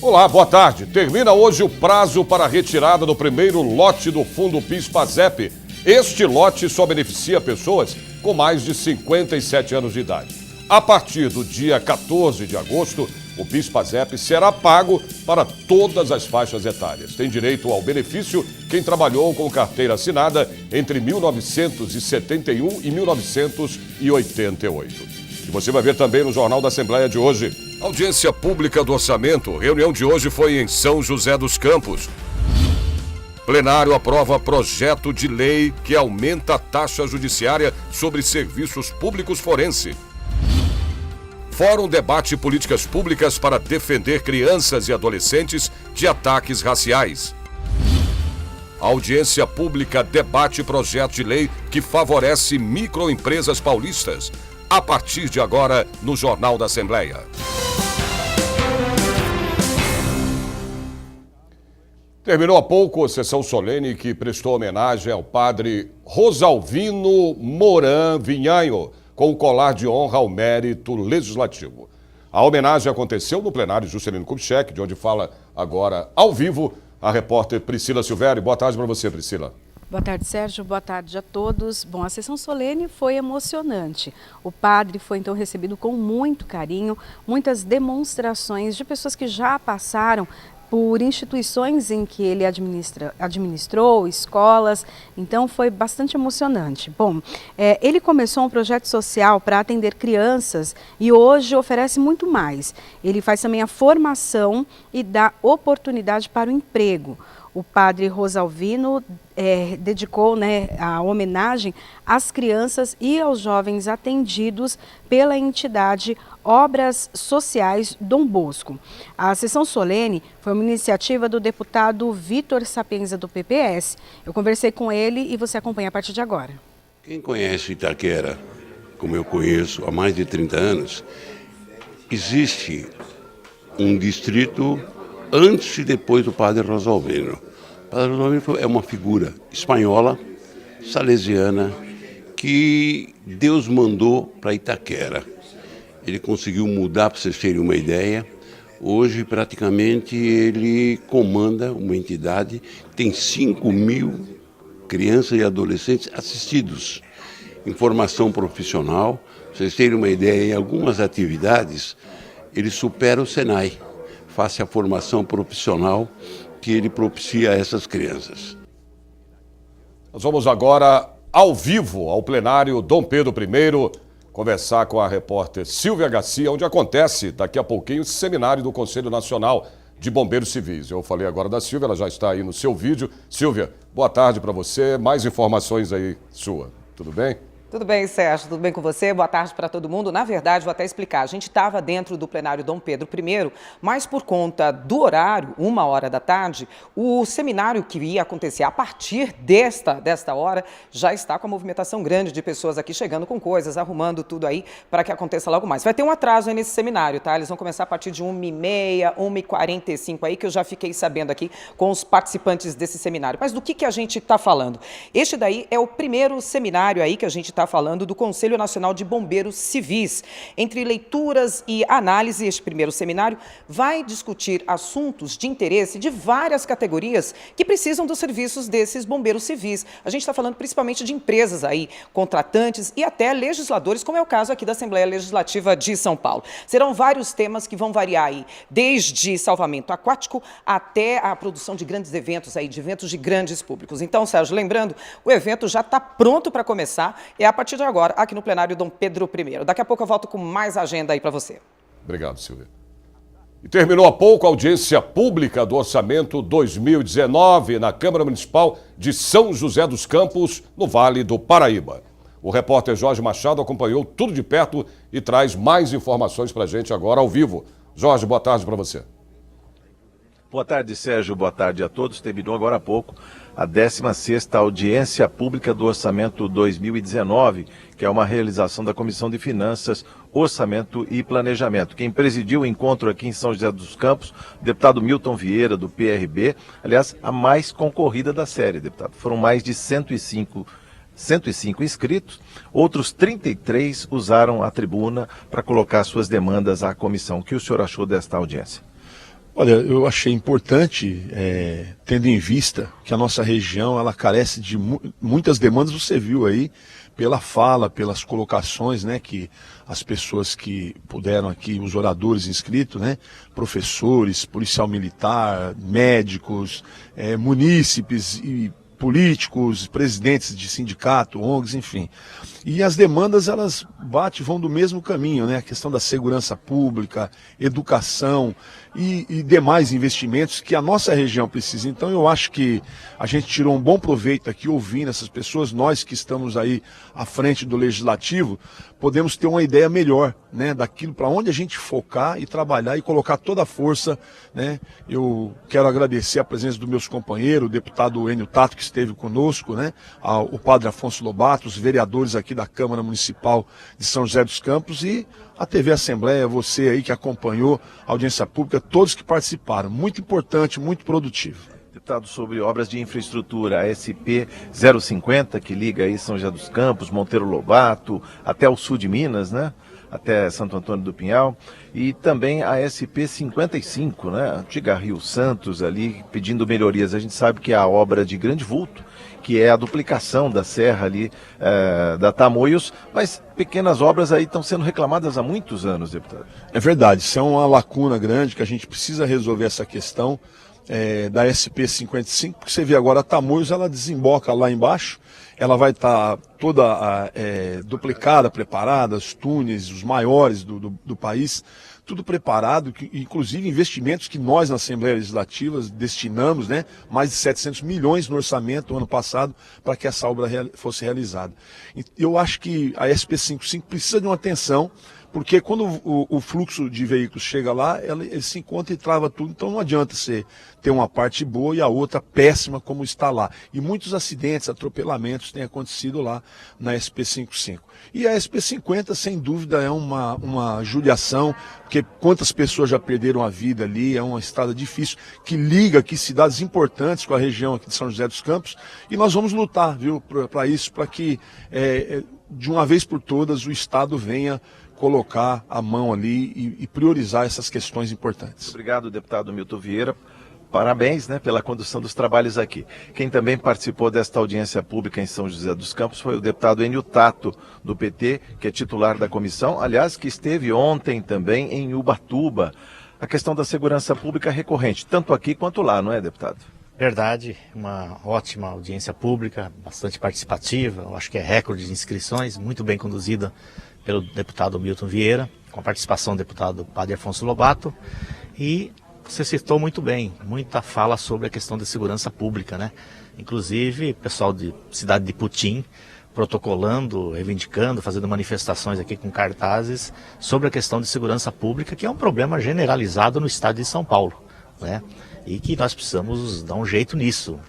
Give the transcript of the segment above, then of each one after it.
Olá, boa tarde. Termina hoje o prazo para a retirada do primeiro lote do Fundo PIS/PASEP. Este lote só beneficia pessoas com mais de 57 anos de idade. A partir do dia 14 de agosto, o PIS/PASEP será pago para todas as faixas etárias. Tem direito ao benefício quem trabalhou com carteira assinada entre 1971 e 1988. E você vai ver também no Jornal da Assembleia de hoje. Audiência pública do orçamento. Reunião de hoje foi em São José dos Campos. Plenário aprova projeto de lei que aumenta a taxa judiciária sobre serviços públicos forense. Fórum debate políticas públicas para defender crianças e adolescentes de ataques raciais. Audiência pública debate projeto de lei que favorece microempresas paulistas. A partir de agora, no Jornal da Assembleia. Terminou há pouco a sessão solene que prestou homenagem ao padre Rosalvino Moran Vinhanho, com o colar de honra ao mérito legislativo. A homenagem aconteceu no plenário Juscelino Kubitschek, de onde fala agora ao vivo a repórter Priscila Silvério. Boa tarde para você, Priscila. Boa tarde, Sérgio. Boa tarde a todos. Bom, a sessão solene foi emocionante. O padre foi então recebido com muito carinho, muitas demonstrações de pessoas que já passaram por instituições em que ele administrou, escolas, então foi bastante emocionante. Bom, ele começou um projeto social para atender crianças e hoje oferece muito mais. Ele faz também a formação e dá oportunidade para o emprego. O padre Rosalvino dedicou a homenagem às crianças e aos jovens atendidos pela entidade Obras Sociais Dom Bosco. A sessão solene foi uma iniciativa do deputado Vitor Sapienza, do PPS. Eu conversei com ele e você acompanha a partir de agora. Quem conhece Itaquera, como eu conheço há mais de 30 anos, existe um distrito antes e depois do padre Rosalvino. O padre Rosalvino é uma figura espanhola, salesiana, que Deus mandou para Itaquera. Ele conseguiu mudar, para vocês terem uma ideia. Hoje, praticamente, ele comanda uma entidade que tem 5.000 crianças e adolescentes assistidos em formação profissional. Para vocês terem uma ideia, em algumas atividades, ele supera o Senai, face à formação profissional que ele propicia a essas crianças. Nós vamos agora ao vivo ao plenário Dom Pedro I, conversar com a repórter Silvia Garcia, onde acontece daqui a pouquinho o seminário do Conselho Nacional de Bombeiros Civis. Eu falei agora da Silvia, ela já está aí no seu vídeo. Silvia, boa tarde para você. Mais informações aí sua. Tudo bem? Tudo bem, Sérgio? Tudo bem com você? Boa tarde para todo mundo. Na verdade, vou até explicar. A gente estava dentro do plenário Dom Pedro I, mas por conta do horário, 1h da tarde, o seminário que ia acontecer a partir desta hora já está com a movimentação grande de pessoas aqui chegando com coisas, arrumando tudo aí para que aconteça logo mais. Vai ter um atraso aí nesse seminário, tá? Eles vão começar a partir de 1h30, 1h45 aí, que eu já fiquei sabendo aqui com os participantes desse seminário. Mas do que a gente está falando? Este daí é o primeiro seminário aí que a gente está falando do Conselho Nacional de Bombeiros Civis. Entre leituras e análise, este primeiro seminário vai discutir assuntos de interesse de várias categorias que precisam dos serviços desses bombeiros civis. A gente está falando principalmente de empresas aí, contratantes e até legisladores, como é o caso aqui da Assembleia Legislativa de São Paulo. Serão vários temas que vão variar aí, desde salvamento aquático até a produção de grandes eventos aí, de eventos de grandes públicos. Então, Sérgio, lembrando, o evento já está pronto para começar. É a partir de agora, aqui no plenário Dom Pedro I. Daqui a pouco eu volto com mais agenda aí para você. Obrigado, Silvia. E terminou há pouco a audiência pública do Orçamento 2019 na Câmara Municipal de São José dos Campos, no Vale do Paraíba. O repórter Jorge Machado acompanhou tudo de perto e traz mais informações para a gente agora ao vivo. Jorge, boa tarde para você. Boa tarde, Sérgio. Boa tarde a todos. Terminou agora há pouco a 16ª Audiência Pública do Orçamento 2019, que é uma realização da Comissão de Finanças, Orçamento e Planejamento. Quem presidiu o encontro aqui em São José dos Campos, o deputado Milton Vieira, do PRB, aliás, a mais concorrida da série, deputado. Foram mais de 105 inscritos, outros 33 usaram a tribuna para colocar suas demandas à comissão. O que o senhor achou desta audiência? Olha, eu achei importante, tendo em vista que a nossa região ela carece de muitas demandas, você viu aí, pela fala, pelas colocações, né, que as pessoas que puderam aqui, os oradores inscritos, né, professores, policial militar, médicos, munícipes e políticos, presidentes de sindicato, ONGs, enfim. E as demandas, elas vão do mesmo caminho, né? A questão da segurança pública, educação e demais investimentos que a nossa região precisa. Então eu acho que a gente tirou um bom proveito aqui ouvindo essas pessoas, nós que estamos aí à frente do Legislativo, podemos ter uma ideia melhor, né, daquilo para onde a gente focar e trabalhar e colocar toda a força, né? Eu quero agradecer a presença dos meus companheiros, o deputado Enio Tato, que esteve conosco, né, o padre Afonso Lobato, os vereadores aqui da Câmara Municipal de São José dos Campos e a TV Assembleia, você aí que acompanhou a audiência pública, todos que participaram. Muito importante, muito produtivo. Deputado, sobre obras de infraestrutura, a SP 050, que liga aí São José dos Campos, Monteiro Lobato, até o sul de Minas, né? Até Santo Antônio do Pinhal, e também a SP 55, né? Antiga Rio Santos ali, pedindo melhorias. A gente sabe que é a obra de grande vulto, que é a duplicação da serra ali da Tamoios, mas pequenas obras aí estão sendo reclamadas há muitos anos, deputado. É verdade, isso é uma lacuna grande que a gente precisa resolver essa questão da SP 55, porque você vê agora a Tamoios, ela desemboca lá embaixo, ela vai estar toda duplicada, preparada, os túneis, os maiores do país, tudo preparado, inclusive investimentos que nós na Assembleia Legislativa destinamos, né, mais de 700 milhões no orçamento no ano passado para que essa obra fosse realizada. Eu acho que a SP 55 precisa de uma atenção, porque quando o fluxo de veículos chega lá, ele se encontra e trava tudo, então não adianta você ter uma parte boa e a outra péssima como está lá. E muitos acidentes, atropelamentos têm acontecido lá na SP55. E a SP50, sem dúvida, é uma judiação, porque quantas pessoas já perderam a vida ali, é uma estrada difícil, que liga aqui cidades importantes com a região aqui de São José dos Campos, e nós vamos lutar, viu, para isso, para que de uma vez por todas o Estado venha colocar a mão ali e priorizar essas questões importantes. Obrigado, deputado Milton Vieira. Parabéns, né, pela condução dos trabalhos aqui. Quem também participou desta audiência pública em São José dos Campos foi o deputado Enio Tato, do PT, que é titular da comissão, aliás, que esteve ontem também em Ubatuba. A questão da segurança pública é recorrente, tanto aqui quanto lá, não é, deputado? Verdade, uma ótima audiência pública, bastante participativa, eu acho que é recorde de inscrições, muito bem conduzida pelo deputado Milton Vieira, com a participação do deputado padre Afonso Lobato, e você citou muito bem, muita fala sobre a questão da segurança pública, né? Inclusive, pessoal de cidade de Putim, protocolando, reivindicando, fazendo manifestações aqui com cartazes sobre a questão de segurança pública, que é um problema generalizado no estado de São Paulo, né? E que nós precisamos dar um jeito nisso.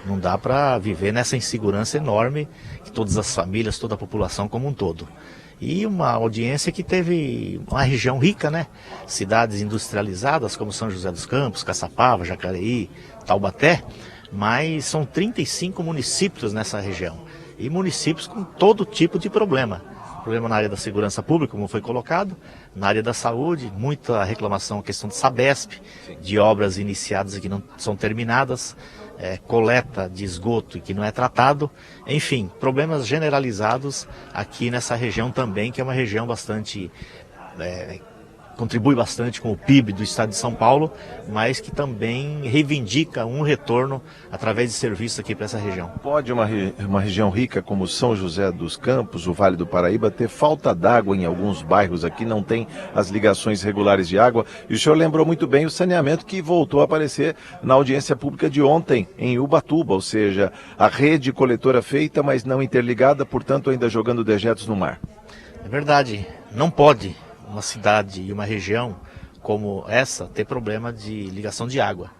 Não dá para viver nessa insegurança enorme que todas as famílias, toda a população como um todo. E uma audiência que teve uma região rica, né? Cidades industrializadas como São José dos Campos, Caçapava, Jacareí, Taubaté, mas são 35 municípios nessa região. E municípios com todo tipo de problema. Problema na área da segurança pública, como foi colocado, na área da saúde, muita reclamação, questão de Sabesp, de obras iniciadas e que não são terminadas, coleta de esgoto e que não é tratado, enfim, problemas generalizados aqui nessa região também, que é uma região bastante, contribui bastante com o PIB do estado de São Paulo, mas que também reivindica um retorno através de serviços aqui para essa região. Pode uma região rica como São José dos Campos, o Vale do Paraíba, ter falta d'água em alguns bairros aqui, não tem as ligações regulares de água, e o senhor lembrou muito bem o saneamento que voltou a aparecer na audiência pública de ontem, em Ubatuba, ou seja, a rede coletora feita, mas não interligada, portanto ainda jogando dejetos no mar. É verdade, não pode uma cidade e uma região como essa ter problema de ligação de água.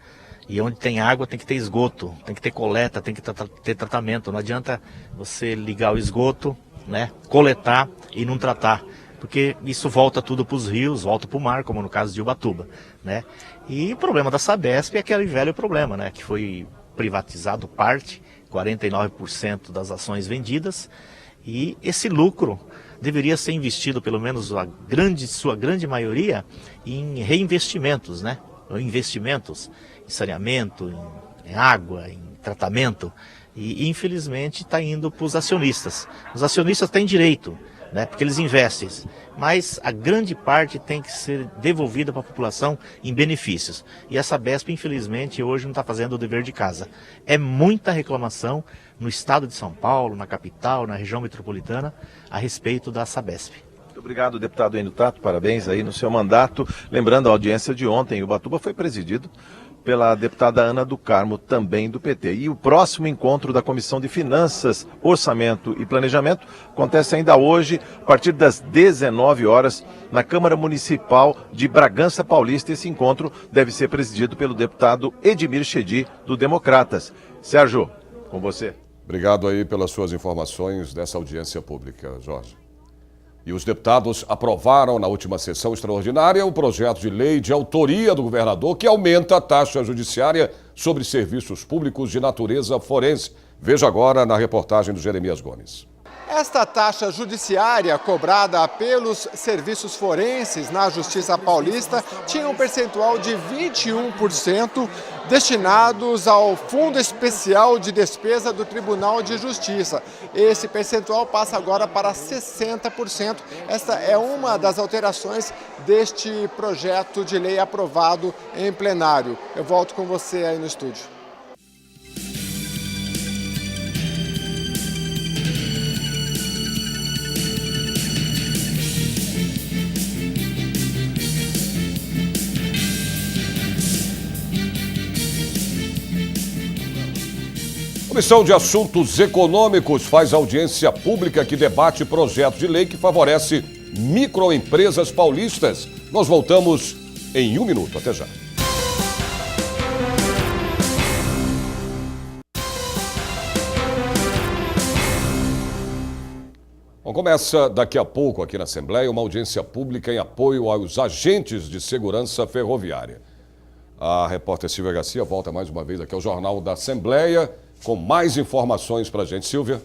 E onde tem água tem que ter esgoto, tem que ter coleta, tem que ter tratamento. Não adianta você ligar o esgoto, né, coletar e não tratar, porque isso volta tudo para os rios, volta para o mar, como no caso de Ubatuba, né? E o problema da Sabesp é aquele velho problema, né, que foi privatizado parte, 49% das ações vendidas, e esse lucro deveria ser investido, pelo menos sua grande maioria, em reinvestimentos, né? investimentos em saneamento, em água, em tratamento, e infelizmente está indo para os acionistas. Os acionistas têm direito, né, porque eles investem, mas a grande parte tem que ser devolvida para a população em benefícios. E a Sabesp, infelizmente, hoje não está fazendo o dever de casa. É muita reclamação no estado de São Paulo, na capital, na região metropolitana, a respeito da Sabesp. Muito obrigado, deputado Enio Tato, parabéns aí no seu mandato. Lembrando a audiência de ontem, Ubatuba foi presidido pela deputada Ana do Carmo, também do PT. E o próximo encontro da Comissão de Finanças, Orçamento e Planejamento acontece ainda hoje, a partir das 19 horas, na Câmara Municipal de Bragança Paulista. Esse encontro deve ser presidido pelo deputado Edmir Chedi, do Democratas. Sérgio, com você. Obrigado aí pelas suas informações dessa audiência pública, Jorge. E os deputados aprovaram na última sessão extraordinária o projeto de lei de autoria do governador que aumenta a taxa judiciária sobre serviços públicos de natureza forense. Veja agora na reportagem do Jeremias Gomes. Esta taxa judiciária cobrada pelos serviços forenses na Justiça Paulista tinha um percentual de 21% destinados ao Fundo Especial de Despesa do Tribunal de Justiça. Esse percentual passa agora para 60%. Esta é uma das alterações deste projeto de lei aprovado em plenário. Eu volto com você aí no estúdio. A Comissão de Assuntos Econômicos faz audiência pública que debate projeto de lei que favorece microempresas paulistas. Nós voltamos em 1 minuto. Até já. Bom, começa daqui a pouco aqui na Assembleia uma audiência pública em apoio aos agentes de segurança ferroviária. A repórter Silvia Garcia volta mais uma vez aqui ao Jornal da Assembleia com mais informações para a gente. Silvia.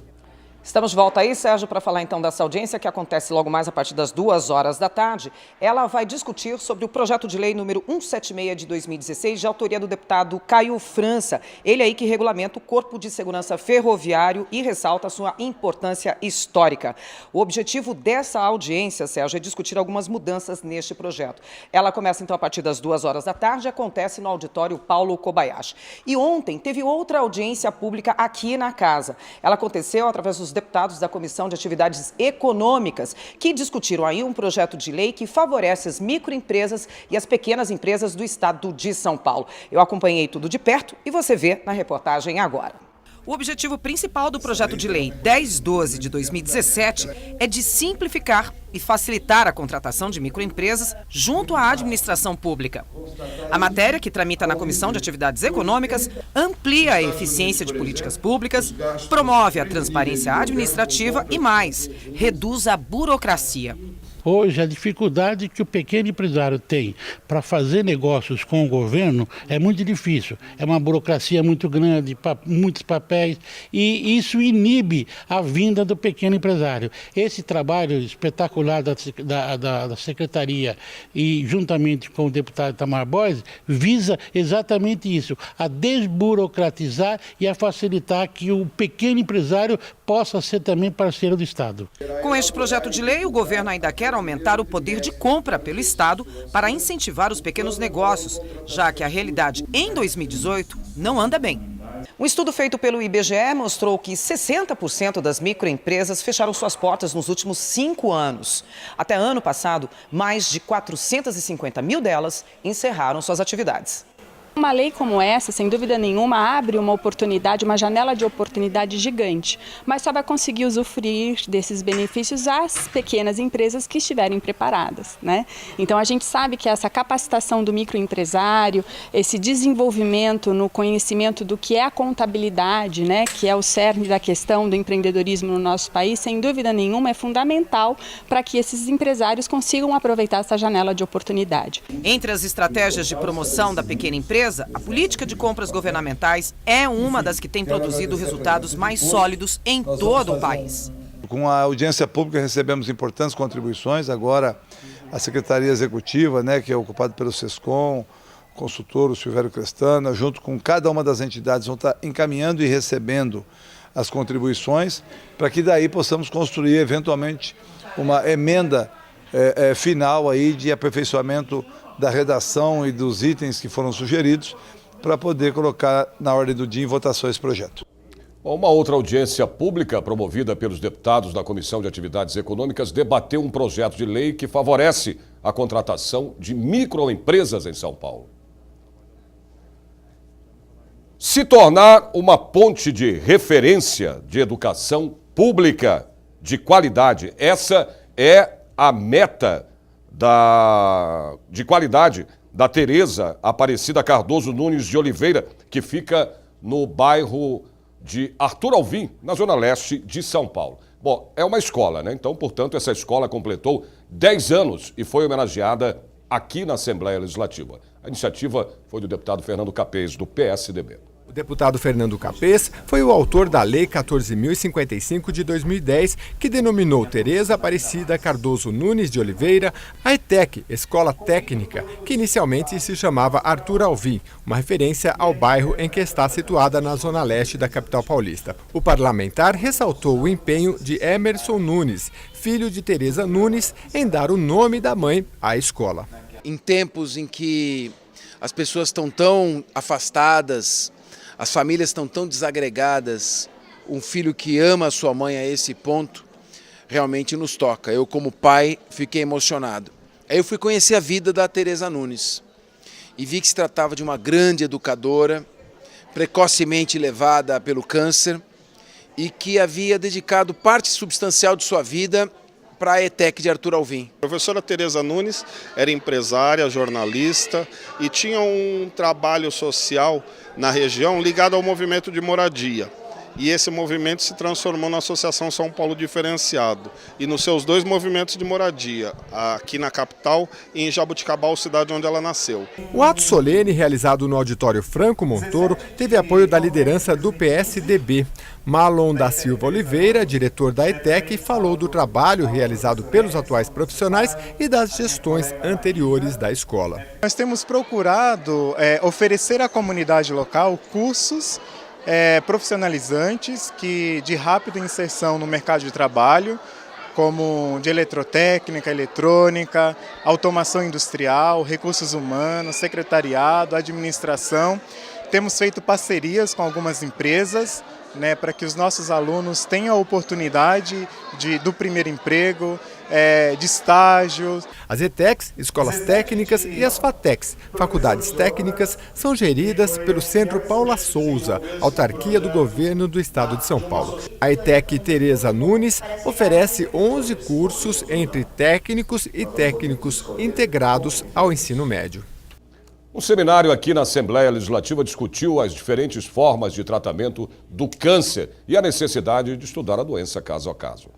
Estamos de volta aí, Sérgio, para falar então dessa audiência que acontece logo mais a partir das 2 horas da tarde. Ela vai discutir sobre o projeto de lei número 176 de 2016, de autoria do deputado Caio França. Ele aí que regulamenta o Corpo de Segurança Ferroviário e ressalta a sua importância histórica. O objetivo dessa audiência, Sérgio, é discutir algumas mudanças neste projeto. Ela começa então a partir das 2 horas da tarde e acontece no auditório Paulo Kobayashi. E ontem teve outra audiência pública aqui na casa. Ela aconteceu através dos deputados da Comissão de Atividades Econômicas, que discutiram aí um projeto de lei que favorece as microempresas e as pequenas empresas do estado de São Paulo. Eu acompanhei tudo de perto e você vê na reportagem agora. O objetivo principal do projeto de lei 1012 de 2017 é de simplificar e facilitar a contratação de microempresas junto à administração pública. A matéria, que tramita na Comissão de Atividades Econômicas, amplia a eficiência de políticas públicas, promove a transparência administrativa e mais, reduz a burocracia. Hoje, a dificuldade que o pequeno empresário tem para fazer negócios com o governo é muito difícil. É uma burocracia muito grande, muitos papéis, e isso inibe a vinda do pequeno empresário. Esse trabalho espetacular da Secretaria e juntamente com o deputado Itamar Boise visa exatamente isso, a desburocratizar e a facilitar que o pequeno empresário possa ser também parceiro do Estado. Com este projeto de lei, o governo ainda quer aumentar o poder de compra pelo Estado para incentivar os pequenos negócios, já que a realidade em 2018 não anda bem. Um estudo feito pelo IBGE mostrou que 60% das microempresas fecharam suas portas nos últimos 5 anos. Até ano passado, mais de 450 mil delas encerraram suas atividades. Uma lei como essa, sem dúvida nenhuma, abre uma oportunidade, uma janela de oportunidade gigante, mas só vai conseguir usufruir desses benefícios as pequenas empresas que estiverem preparadas, né? Então a gente sabe que essa capacitação do microempresário, esse desenvolvimento no conhecimento do que é a contabilidade, né, que é o cerne da questão do empreendedorismo no nosso país, sem dúvida nenhuma é fundamental para que esses empresários consigam aproveitar essa janela de oportunidade. Entre as estratégias de promoção da pequena empresa, a política de compras governamentais é uma das que tem produzido resultados mais sólidos em todo o país. Com a audiência pública recebemos importantes contribuições. Agora a Secretaria Executiva, né, que é ocupada pelo SESCOM, consultor, o Silvério Crestana, junto com cada uma das entidades, vão estar encaminhando e recebendo as contribuições, para que daí possamos construir eventualmente uma emenda final aí de aperfeiçoamento da redação e dos itens que foram sugeridos, para poder colocar na ordem do dia em votação esse projeto. Uma outra audiência pública promovida pelos deputados da Comissão de Atividades Econômicas debateu um projeto de lei que favorece a contratação de microempresas em São Paulo. Se tornar uma ponte de referência de educação pública de qualidade, essa é a meta de qualidade da Tereza Aparecida Cardoso Nunes de Oliveira, que fica no bairro de Arthur Alvim, na zona leste de São Paulo. Bom, é uma escola, né? Então, portanto, essa escola completou 10 anos e foi homenageada aqui na Assembleia Legislativa. A iniciativa foi do deputado Fernando Capês, do PSDB. O deputado Fernando Capês foi o autor da Lei 14.055 de 2010, que denominou Tereza Aparecida Cardoso Nunes de Oliveira a ETEC, Escola Técnica, que inicialmente se chamava Arthur Alvim, uma referência ao bairro em que está situada na zona leste da capital paulista. O parlamentar ressaltou o empenho de Emerson Nunes, filho de Tereza Nunes, em dar o nome da mãe à escola. Em tempos em que as pessoas estão tão afastadas, as famílias estão tão desagregadas, um filho que ama a sua mãe a esse ponto, realmente nos toca. Eu, como pai, fiquei emocionado. Aí eu fui conhecer a vida da Tereza Nunes e vi que se tratava de uma grande educadora, precocemente levada pelo câncer e que havia dedicado parte substancial de sua vida para a ETEC de Arthur Alvim. A professora Tereza Nunes era empresária, jornalista e tinha um trabalho social na região ligado ao movimento de moradia. E esse movimento se transformou na Associação São Paulo Diferenciado. E nos seus 2 movimentos de moradia, aqui na capital e em Jaboticabal, cidade onde ela nasceu. O ato solene, realizado no auditório Franco Montoro, teve apoio da liderança do PSDB. Marlon da Silva Oliveira, diretor da ETEC, falou do trabalho realizado pelos atuais profissionais e das gestões anteriores da escola. Nós temos procurado oferecer à comunidade local cursos profissionalizantes de rápida inserção no mercado de trabalho, como de eletrotécnica, eletrônica, automação industrial, recursos humanos, secretariado, administração. Temos feito parcerias com algumas empresas, para que os nossos alunos tenham a oportunidade do primeiro emprego, de estágios. As ETECs, escolas técnicas, e as FATECs, faculdades técnicas, são geridas pelo Centro Paula Souza, autarquia do governo do estado de São Paulo. A ETEC Tereza Nunes oferece 11 cursos entre técnicos e técnicos integrados ao ensino médio. Um seminário aqui na Assembleia Legislativa discutiu as diferentes formas de tratamento do câncer e a necessidade de estudar a doença caso a caso.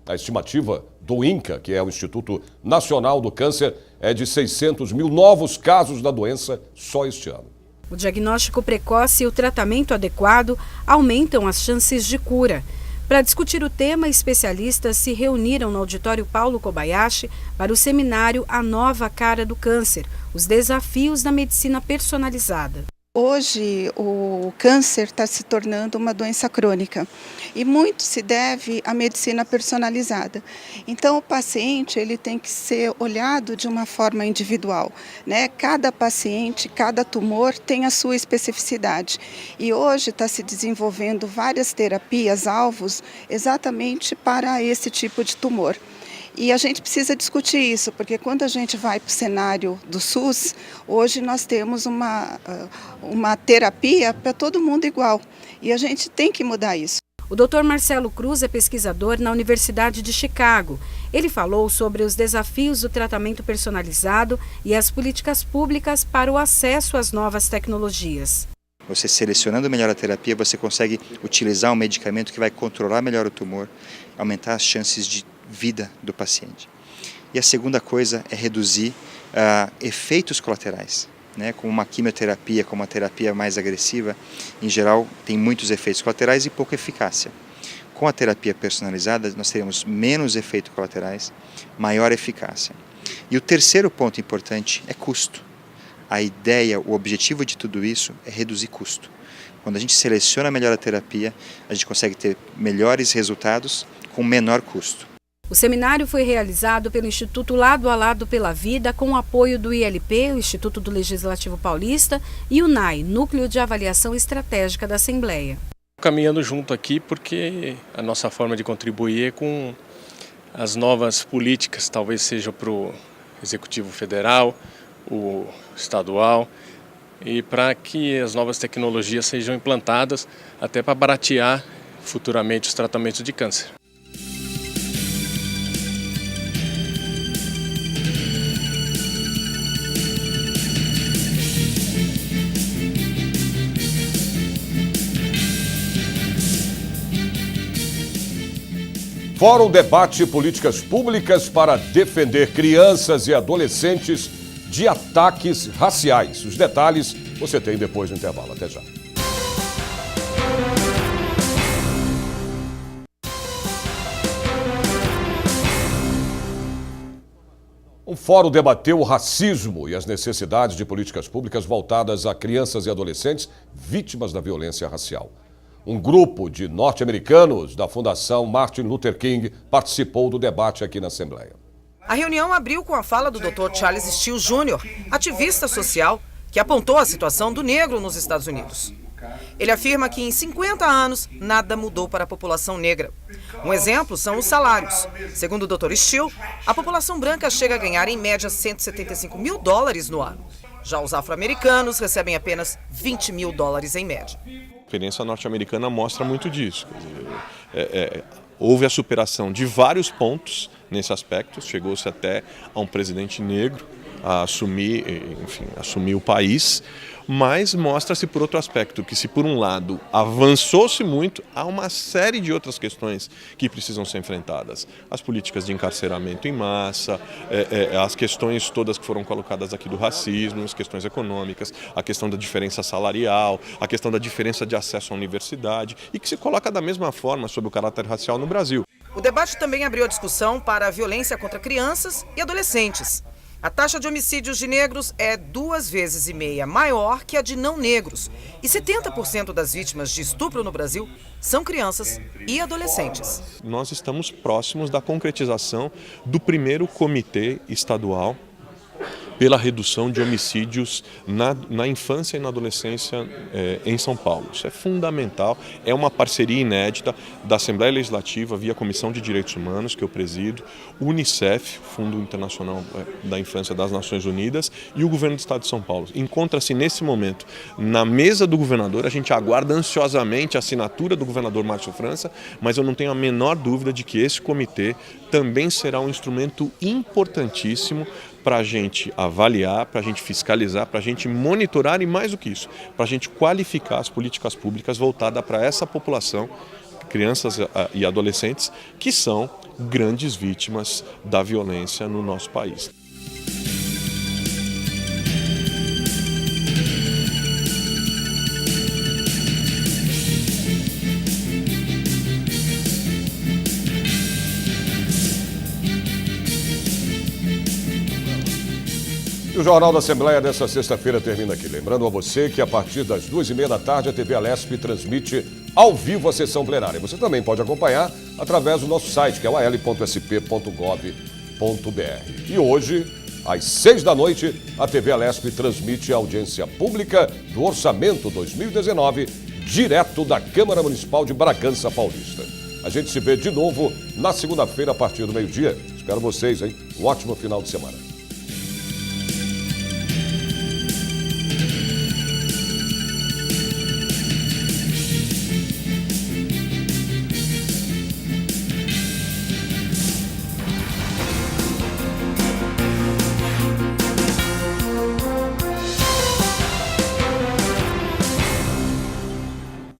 A estimativa do INCA, que é o Instituto Nacional do Câncer, é de 600 mil novos casos da doença só este ano. O diagnóstico precoce e o tratamento adequado aumentam as chances de cura. Para discutir o tema, especialistas se reuniram no auditório Paulo Kobayashi para o seminário A Nova Cara do Câncer, os desafios da medicina personalizada. Hoje o câncer está se tornando uma doença crônica e muito se deve à medicina personalizada. Então o paciente ele tem que ser olhado de uma forma individual, Cada paciente, cada tumor tem a sua especificidade e hoje está se desenvolvendo várias terapias alvos exatamente para esse tipo de tumor. E a gente precisa discutir isso, porque quando a gente vai para o cenário do SUS, hoje nós temos uma terapia para todo mundo igual. E a gente tem que mudar isso. O Dr. Marcelo Cruz é pesquisador na Universidade de Chicago. Ele falou sobre os desafios do tratamento personalizado e as políticas públicas para o acesso às novas tecnologias. Você selecionando melhor a terapia, você consegue utilizar um medicamento que vai controlar melhor o tumor, aumentar as chances de vida do paciente. E a segunda coisa é reduzir efeitos colaterais. Com uma quimioterapia, com uma terapia mais agressiva, em geral tem muitos efeitos colaterais e pouca eficácia. Com a terapia personalizada, nós teremos menos efeitos colaterais, maior eficácia. E o terceiro ponto importante é custo. A ideia, o objetivo de tudo isso é reduzir custo. Quando a gente seleciona melhor a terapia, a gente consegue ter melhores resultados com menor custo. O seminário foi realizado pelo Instituto Lado a Lado pela Vida, com o apoio do ILP, o Instituto do Legislativo Paulista, e o NAI, Núcleo de Avaliação Estratégica da Assembleia. Caminhando junto aqui porque a nossa forma de contribuir é com as novas políticas, talvez seja para o Executivo Federal, o estadual, e para que as novas tecnologias sejam implantadas até para baratear futuramente os tratamentos de câncer. Fórum debate políticas públicas para defender crianças e adolescentes de ataques raciais. Os detalhes você tem depois do intervalo. Até já. O fórum debateu o racismo e as necessidades de políticas públicas voltadas a crianças e adolescentes vítimas da violência racial. Um grupo de norte-americanos da Fundação Martin Luther King participou do debate aqui na Assembleia. A reunião abriu com a fala do Dr. Charles Steele Jr., ativista social, que apontou a situação do negro nos Estados Unidos. Ele afirma que em 50 anos nada mudou para a população negra. Um exemplo são os salários. Segundo o Dr. Steele, a população branca chega a ganhar em média $175 mil no ano. Já os afro-americanos recebem apenas $20 mil em média. A experiência norte-americana mostra muito disso. Quer dizer, houve a superação de vários pontos nesse aspecto, chegou-se até a um presidente negro a assumir o país, mas mostra-se por outro aspecto que, se por um lado avançou-se muito, há uma série de outras questões que precisam ser enfrentadas. As políticas de encarceramento em massa, as questões todas que foram colocadas aqui do racismo, as questões econômicas, a questão da diferença salarial, a questão da diferença de acesso à universidade, e que se coloca da mesma forma sobre o caráter racial no Brasil. O debate também abriu a discussão para a violência contra crianças e adolescentes. A taxa de homicídios de negros é 2,5 vezes maior que a de não negros. E 70% das vítimas de estupro no Brasil são crianças e adolescentes. Nós estamos próximos da concretização do primeiro comitê estadual pela redução de homicídios na infância e na adolescência em São Paulo. Isso é fundamental, é uma parceria inédita da Assembleia Legislativa via Comissão de Direitos Humanos, que eu presido, o UNICEF, Fundo Internacional da Infância das Nações Unidas, e o Governo do Estado de São Paulo. Encontra-se nesse momento na mesa do governador, a gente aguarda ansiosamente a assinatura do governador Márcio França, mas eu não tenho a menor dúvida de que esse comitê também será um instrumento importantíssimo para a gente avaliar, para a gente fiscalizar, para a gente monitorar e, mais do que isso, para a gente qualificar as políticas públicas voltadas para essa população, crianças e adolescentes, que são grandes vítimas da violência no nosso país. E o Jornal da Assembleia dessa sexta-feira termina aqui. Lembrando a você que a partir das 2h30 a TV Alesp transmite ao vivo a sessão plenária. Você também pode acompanhar através do nosso site, que é o al.sp.gov.br. E hoje, às 6h, a TV Alesp transmite a audiência pública do Orçamento 2019, direto da Câmara Municipal de Bragança Paulista. A gente se vê de novo na segunda-feira, a partir do meio-dia. Espero vocês, hein? Um ótimo final de semana.